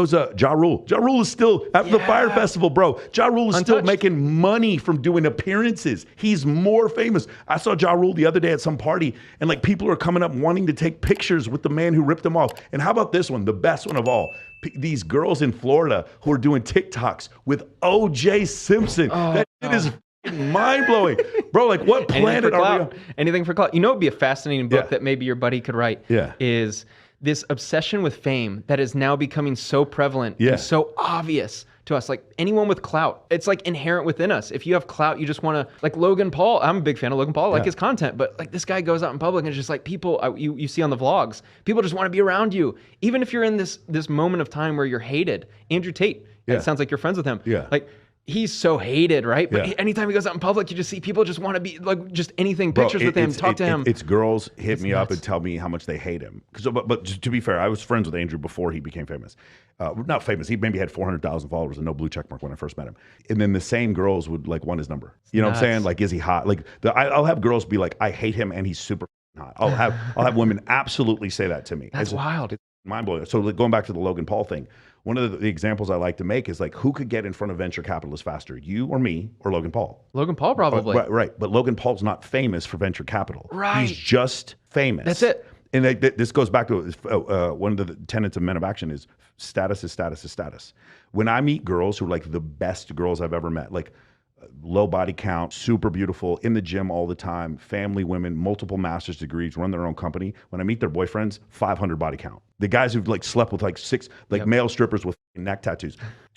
was Ja Rule. Ja Rule is still at the Fire Festival, bro. Ja Rule is still making money from doing appearances. He's more famous. I saw Ja Rule the other day at some party, and like people are coming up wanting to take pictures with the man who ripped them off. And how about this one, the best one of all? These girls in Florida who are doing TikToks with O.J. Simpson. That shit is mind-blowing. Bro, like what planet are we on? Anything for clout. You know, it'd be a fascinating book that maybe your buddy could write is this obsession with fame that is now becoming so prevalent and so obvious to us. Like anyone with clout, it's like inherent within us. If you have clout, you just want to, like Logan Paul. I'm a big fan of Logan Paul. I like his content, but like this guy goes out in public and it's just like people you see on the vlogs, people just want to be around you. Even if you're in this moment of time where you're hated. Andrew Tate, it sounds like you're friends with him. Like he's so hated, right? But anytime he goes out in public, you just see people just want to be like just anything, pictures with him, talk to him. It's girls hit me up and tell me how much they hate him. But to be fair, I was friends with Andrew before he became famous. Not famous. He maybe had 400,000 followers and no blue check mark when I first met him. And then the same girls would like want his number. You know what I'm saying? Like, is he hot? Like I'll have girls be like, I hate him and he's super hot. I'll have women absolutely say that to me. That's wild. It's mind blowing. So going back to the Logan Paul thing, one of the examples I like to make is like, who could get in front of venture capitalists faster, you or me or Logan Paul? Logan Paul probably. Right. But Logan Paul's not famous for venture capital. Right. He's just famous. That's it. And this goes back to one of the tenets of Men of Action is status is status is status. When I meet girls who are like the best girls I've ever met, like low body count, super beautiful, in the gym all the time, family women, multiple master's degrees, run their own company. When I meet their boyfriends, 500 body count. The guys who've like slept with like 6 male strippers with neck tattoos.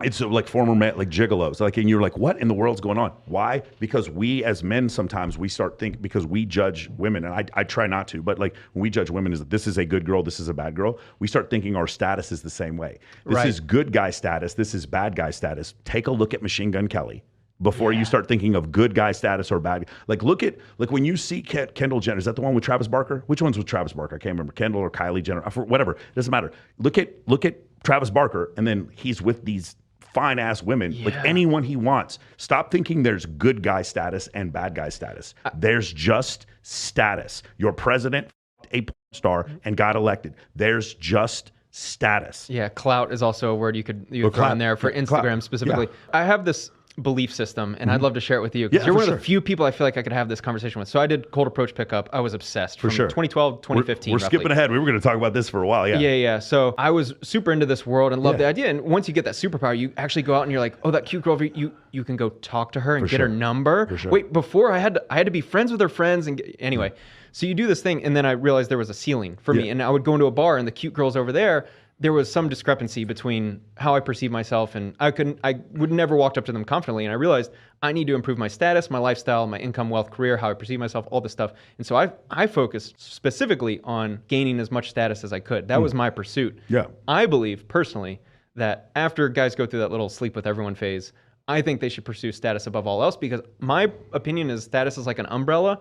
It's like former men, like gigolos. Like, and you're like, what in the world's going on? Why? Because we as men sometimes we start thinking, because we judge women, and I try not to, but like when we judge women, is this is a good girl, this is a bad girl. We start thinking our status is the same way. This is good guy status. This is bad guy status. Take a look at Machine Gun Kelly before you start thinking of good guy status or bad. Like when you see Kendall Jenner, is that the one with Travis Barker? Which one's with Travis Barker? I can't remember. Kendall or Kylie Jenner, whatever. It doesn't matter. Look at Travis Barker, and then he's with these fine ass women, like anyone he wants. Stop thinking there's good guy status and bad guy status. There's just status. Your president, a porn star, and got elected. There's just status. Yeah, clout is also a word you could throw in there for Instagram specifically. I have this belief system, and I'd love to share it with you because you're one of the few people I feel like I could have this conversation with. So I did cold approach pickup. I was obsessed from 2012 2015. We're skipping ahead. We were going to talk about this for a while. Yeah. So I was super into this world and loved the idea. And once you get that superpower, you actually go out and you're like, oh, that cute girl, you can go talk to her and get her number. Wait, before I had to be friends with her friends and anyway. So you do this thing, and then I realized there was a ceiling for me, and I would go into a bar and the cute girls over there. There was some discrepancy between how I perceive myself, and I would never walked up to them confidently. And I realized I need to improve my status, my lifestyle, my income, wealth, career, how I perceive myself, all this stuff. And so I focused specifically on gaining as much status as I could. That was my pursuit. Yeah. I believe personally that after guys go through that little sleep with everyone phase, I think they should pursue status above all else, because my opinion is status is like an umbrella.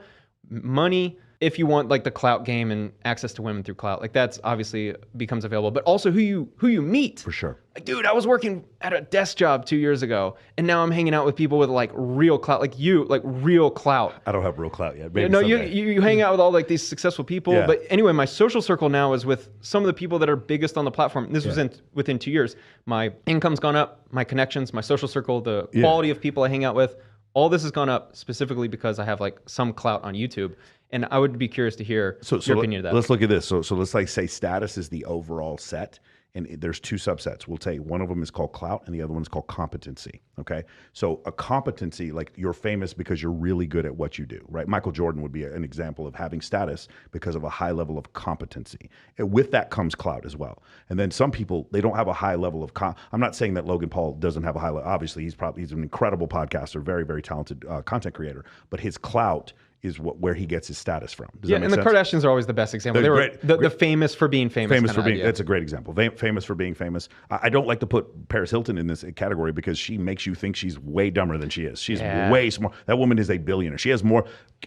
Money, if you want like the clout game and access to women through clout, like that's obviously becomes available, but also who you meet. For sure. Like, dude, I was working at a desk job 2 years ago, and now I'm hanging out with people with like real clout, like real clout. I don't have real clout yet. Maybe no, you hang out with all like these successful people. Yeah. But anyway, my social circle now is with some of the people that are biggest on the platform. This was within 2 years. My income's gone up, my connections, my social circle, the quality of people I hang out with. All this has gone up specifically because I have like some clout on YouTube. And I would be curious to hear your opinion of that. Let's look at this. So let's like say status is the overall set, and there's 2 subsets. We'll tell you one of them is called clout and the other one is called competency. Okay. So a competency, like you're famous because you're really good at what you do, right? Michael Jordan would be an example of having status because of a high level of competency. And with that comes clout as well. And then some people, they don't have a high level of I'm not saying that Logan Paul doesn't have a high level. Obviously, he's an incredible podcaster, very, very talented content creator, but his clout is where he gets his status from. Does that make sense? The Kardashians are always the best example. They were the famous for being famous. That's a great example. Famous for being famous. I don't like to put Paris Hilton in this category because she makes you think she's way dumber than she is. She's way smart. That woman is a billionaire. She has more.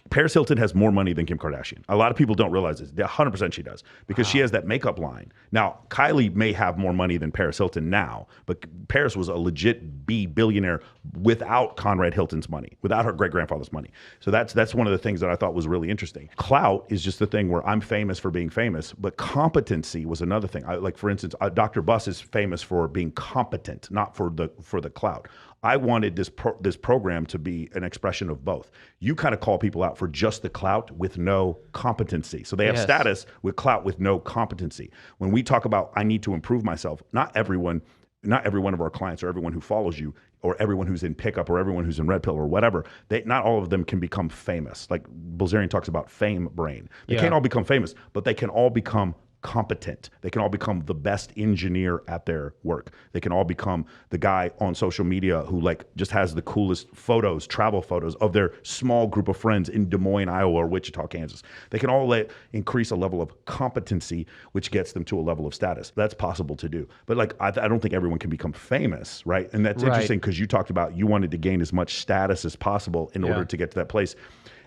Paris Hilton has more money than Kim Kardashian. A lot of people don't realize this. 100% she does, because she has that makeup line. Now, Kylie may have more money than Paris Hilton now, but Paris was a legit billionaire without Conrad Hilton's money, without her great-grandfather's money. So that's one of the things that I thought was really interesting. Clout is just the thing where I'm famous for being famous, but competency was another thing. Like, for instance, Dr. Buss is famous for being competent, not for the clout. I wanted this program to be an expression of both. You kind of call people out for just the clout with no competency. So they have status with clout with no competency. When we talk about I need to improve myself, not every one of our clients or everyone who follows you or everyone who's in pickup or everyone who's in Red Pill or whatever, not all of them can become famous. Like Bilzerian talks about fame brain. They can't all become famous, but they can all become competent. They can all become the best engineer at their work. They can all become the guy on social media who like just has the coolest photos, travel photos of their small group of friends in Des Moines, Iowa or Wichita, Kansas. They can all increase a level of competency, which gets them to a level of status. That's possible to do. But like, I don't think everyone can become famous, right? And that's interesting because you talked about you wanted to gain as much status as possible in order to get to that place.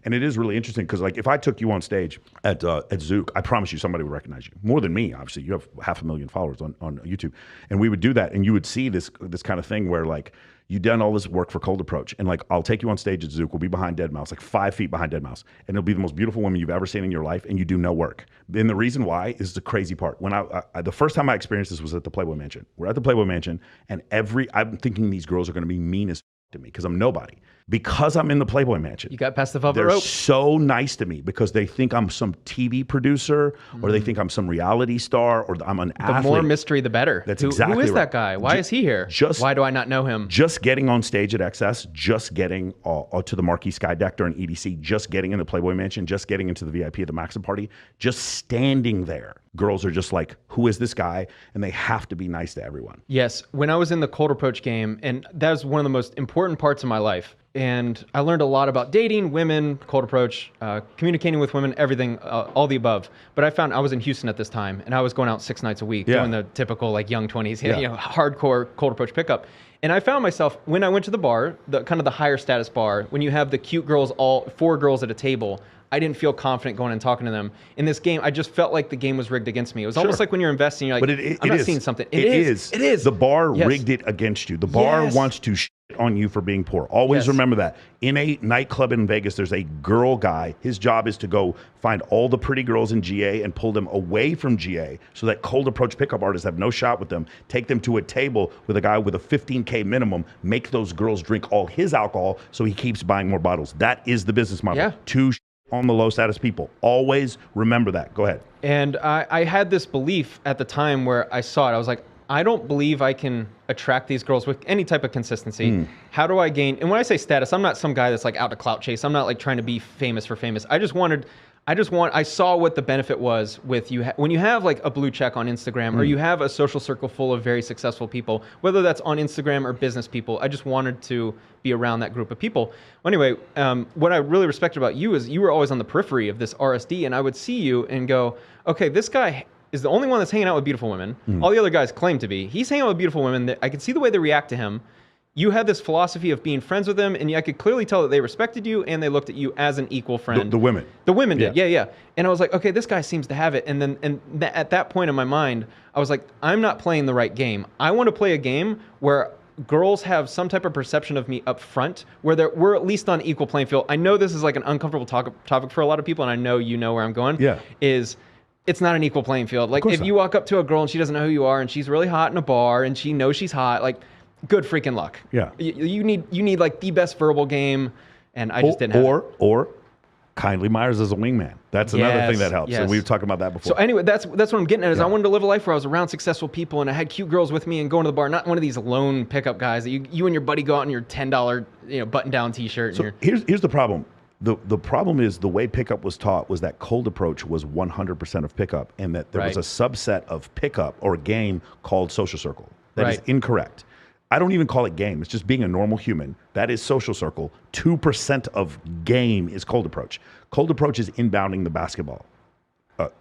And it is really interesting because, like, if I took you on stage at Zook, I promise you somebody would recognize you more than me. Obviously, you have 500,000 followers on YouTube, and we would do that, and you would see this kind of thing where like you've done all this work for Cold Approach, and like I'll take you on stage at Zook. We'll be behind Dead Mouse, like 5 feet behind Dead Mouse, and it'll be the most beautiful woman you've ever seen in your life, and you do no work. And the reason why is the crazy part. When the first time I experienced this was at the Playboy Mansion. We're at the Playboy Mansion, and I'm thinking these girls are going to be mean as to me because I'm nobody. Because I'm in the Playboy Mansion. You got past the velvet rope. They're rope. so nice to me because they think I'm some TV producer or they think I'm some reality star or I'm an athlete. The more mystery, the better. That's exactly right. Who is that guy? Why is he here? Why do I not know him? Just getting on stage at XS, just getting to the Marquee Sky Deck during EDC, just getting in the Playboy Mansion, just getting into the VIP at the Maxim party, just standing there. Girls are just like, who is this guy? And they have to be nice to everyone. Yes. When I was in the Cold Approach game, and that was one of the most important parts of my life, and I learned a lot about dating, women, Cold Approach, communicating with women, everything, all the above. But I found I was in Houston at this time, and I was going out 6 nights a week, doing the typical like young 20s, you know, hardcore Cold Approach pickup. And I found myself, when I went to the bar, the kind of the higher status bar, when you have the cute girls, all 4 girls at a table, I didn't feel confident going and talking to them. In this game, I just felt like the game was rigged against me. It was almost like when you're investing, you're like, I'm not seeing something. It is. It is. The bar rigged it against you. The bar wants to shit on you for being poor. Always remember that. In a nightclub in Vegas, there's a girl guy. His job is to go find all the pretty girls in GA and pull them away from GA so that Cold Approach pickup artists have no shot with them. Take them to a table with a guy with a $15K minimum, make those girls drink all his alcohol so he keeps buying more bottles. That is the business model. Yeah. On the low status people. Always remember that. Go ahead. And I had this belief at the time where I saw it. I was like, I don't believe I can attract these girls with any type of consistency. How do I gain? And when I say status, I'm not some guy that's like out to clout chase. I'm not like trying to be famous for famous. I saw what the benefit was with you. When you have like a blue check on Instagram or you have a social circle full of very successful people, whether that's on Instagram or business people, I just wanted to be around that group of people. Well, anyway, what I really respected about you is you were always on the periphery of this RSD, and I would see you and go, okay, this guy is the only one that's hanging out with beautiful women. All the other guys claim to be. He's hanging out with beautiful women. I could see the way they react to him. You had this philosophy of being friends with them, and I could clearly tell that they respected you and they looked at you as an equal friend. The women. The women did, yeah. And I was like, okay, this guy seems to have it. And at that point in my mind, I was like, I'm not playing the right game. I want to play a game where girls have some type of perception of me up front, where we're at least on equal playing field. I know this is like an uncomfortable topic for a lot of people, and I know you know where I'm going. It's not an equal playing field. Like if you walk up to a girl and she doesn't know who you are and she's really hot in a bar and she knows she's hot, like good freaking luck. Yeah. You need like the best verbal game, and I just didn't have it. Or Kindly Myers as a wingman. That's another thing that helps. And we were talking about that before. So anyway, that's what I'm getting at is I wanted to live a life where I was around successful people and I had cute girls with me and going to the bar, not one of these lone pickup guys that you and your buddy go out in your $10 button down t-shirt. So here's the problem. The problem is the way pickup was taught was that Cold Approach was 100% of pickup, and that there was a subset of pickup or game called social circle. That is incorrect. I don't even call it game. It's just being a normal human. That is social circle. 2% of game is Cold Approach. Cold Approach is inbounding the basketball.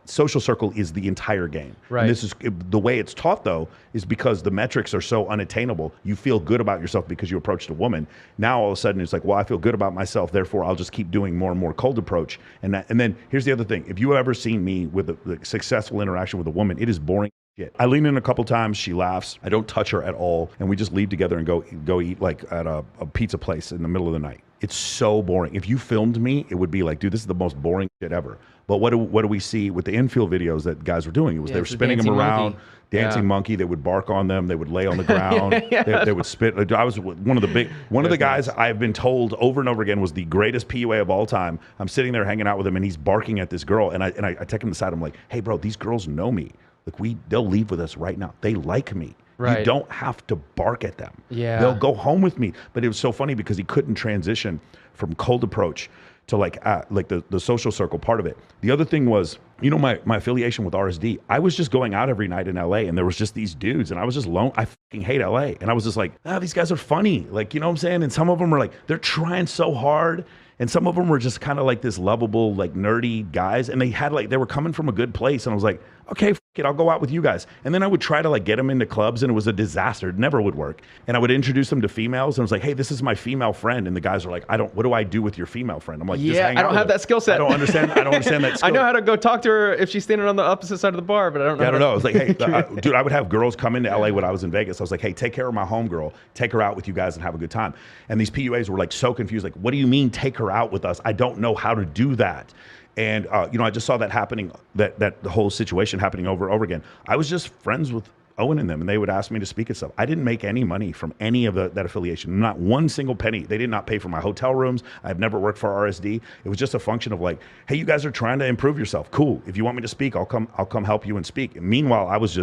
social circle is the entire game. Right. And this is the way it's taught, though, is because the metrics are so unattainable. You feel good about yourself because you approached a woman. Now all of a sudden it's like, well, I feel good about myself, therefore I'll just keep doing more and more cold approach. And then here's the other thing: if you ever seen me with a successful interaction with a woman, it is boring shit. I lean in a couple times, she laughs, I don't touch her at all, and we just leave together and go eat like at a pizza place in the middle of the night. It's so boring. If you filmed me, it would be like, dude, this is the most boring shit ever. But what do we see with the infield videos that guys were doing? It was they were spinning them around, dancing monkey. They would bark on them. They would lay on the ground. They would spit. I was one of the guys I've been told over and over again was the greatest PUA of all time. I'm sitting there hanging out with him, and he's barking at this girl. And I take him aside. I'm like, hey, bro, these girls know me. Like they'll leave with us right now. They like me. Right. You don't have to bark at them. Yeah. They'll go home with me. But it was so funny because he couldn't transition from cold approach to like the social circle part of it. The other thing was, my affiliation with RSD, I was just going out every night in LA, and there was just these dudes, and I was just alone. I fucking hate LA. And I was just like, these guys are funny. Like, you know what I'm saying? And some of them are like, they're trying so hard. And some of them were just kind of like this lovable, like nerdy guys. And they were coming from a good place. And I was like, okay, it, I'll go out with you guys. And then I would try to like get them into clubs, and it was a disaster. It never would work. And I would introduce them to females, and I was like, hey, this is my female friend. And the guys are like, what do I do with your female friend? I'm like, just hang out I don't have that skill set. I don't understand that skill. I know how to go talk to her if she's standing on the opposite side of the bar, but I don't know. I don't know. I was like, hey, dude, I would have girls come into LA when I was in Vegas. I was like, hey, take care of my homegirl. Take her out with you guys and have a good time. And these PUAs were like so confused. Like, what do you mean take her out with us? I don't know how to do that. And, I just saw that happening, that the whole situation happening over and over again. I was just friends with Owen and them, and they would ask me to speak at stuff. I didn't make any money from any of that affiliation, not one single penny. They did not pay for my hotel rooms. I've never worked for RSD. It was just a function of like, hey, you guys are trying to improve yourself. Cool. If you want me to speak, I'll come help you and speak. And meanwhile, I was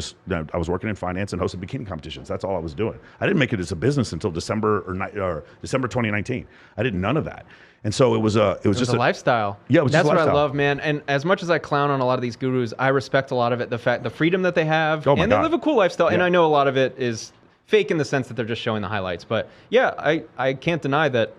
working in finance and hosting bikini competitions. That's all I was doing. I didn't make it as a business until December 2019. I did none of that. And so it was just a lifestyle. Yeah, that's what I love, man. And as much as I clown on a lot of these gurus, I respect a lot of it. The freedom that they have, and they live a cool lifestyle. Yeah. And I know a lot of it is fake in the sense that they're just showing the highlights. But yeah, I can't deny that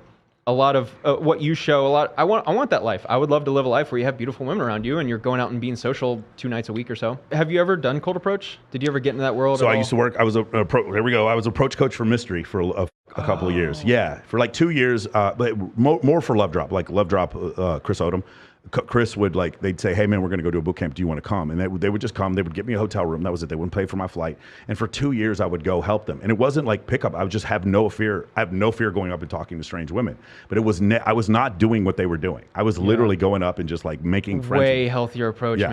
a lot of what you show, I want that life. I would love to live a life where you have beautiful women around you and you're going out and being social 2 nights a week or so. Have you ever done cold approach? Did you ever get into that world? So I used to work. I was there we go. I was approach coach for Mystery for a couple of years. Yeah, for like 2 years, but more for Love Drop, like Love Drop, Chris Odom. Chris would they'd say, hey man, we're going to go to a boot camp. Do you want to come? And they would just come. They would get me a hotel room. That was it. They wouldn't pay for my flight. And for 2 years, I would go help them. And it wasn't like pickup. I would just have no fear. I have no fear going up and talking to strange women. But it was I was not doing what they were doing. I was literally going up and just like making friends. Way healthier approach, man.